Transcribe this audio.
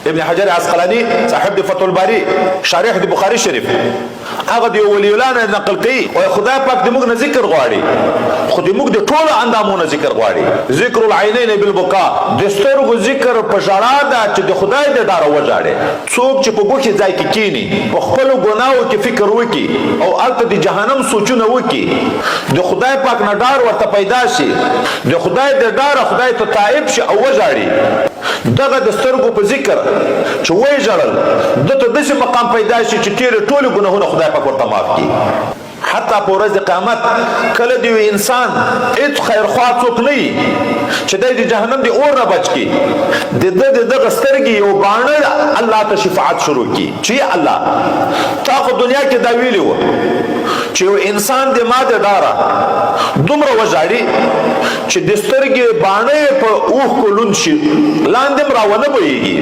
ابن حجر عسقلاني صاحب د فتح الباری شارح د بخاری شریف هغه دی ولی الله نقل کوي او خدای پاک د موږ نه ذکر غواړي خو د موږ د ټولو اندامونو ذکر غواړي ذکر العینین بالبکا د سترګو ذکر په ژړا ده چې د خدای د ډاره وژاړي څوک چې په ګوښې ځای کې کینی په خپلو ګناهو کې فکر وکړي او هلته د جهنم سوچونه وکړي د خدای پاک نه ډار ورته پیدا شي د خدای د ډاره خدای ته تائب شي او وژاړي دغه د سترګو په ذکر چې وایي ژړل دته داسې مقام پیدا شي چې تېرې ټولې ګناهونه خدای پاک ورته معاف کړي حتی په ورځ د قیامت کله د یو انسان هېڅ خیرخوا څوک نه وي چې دی د جهنم د اور نه بچ کړي د ده د دغه سترګې یو باڼه الله ته شفاعت شروع کړي چې الله تا خو دنیا کې دا ویلي وه چې یو انسان د ما د ډاره دومره وژاړي چې د سترګې باڼه په اوښکو لوند شي لاندې هم راونه بهیږي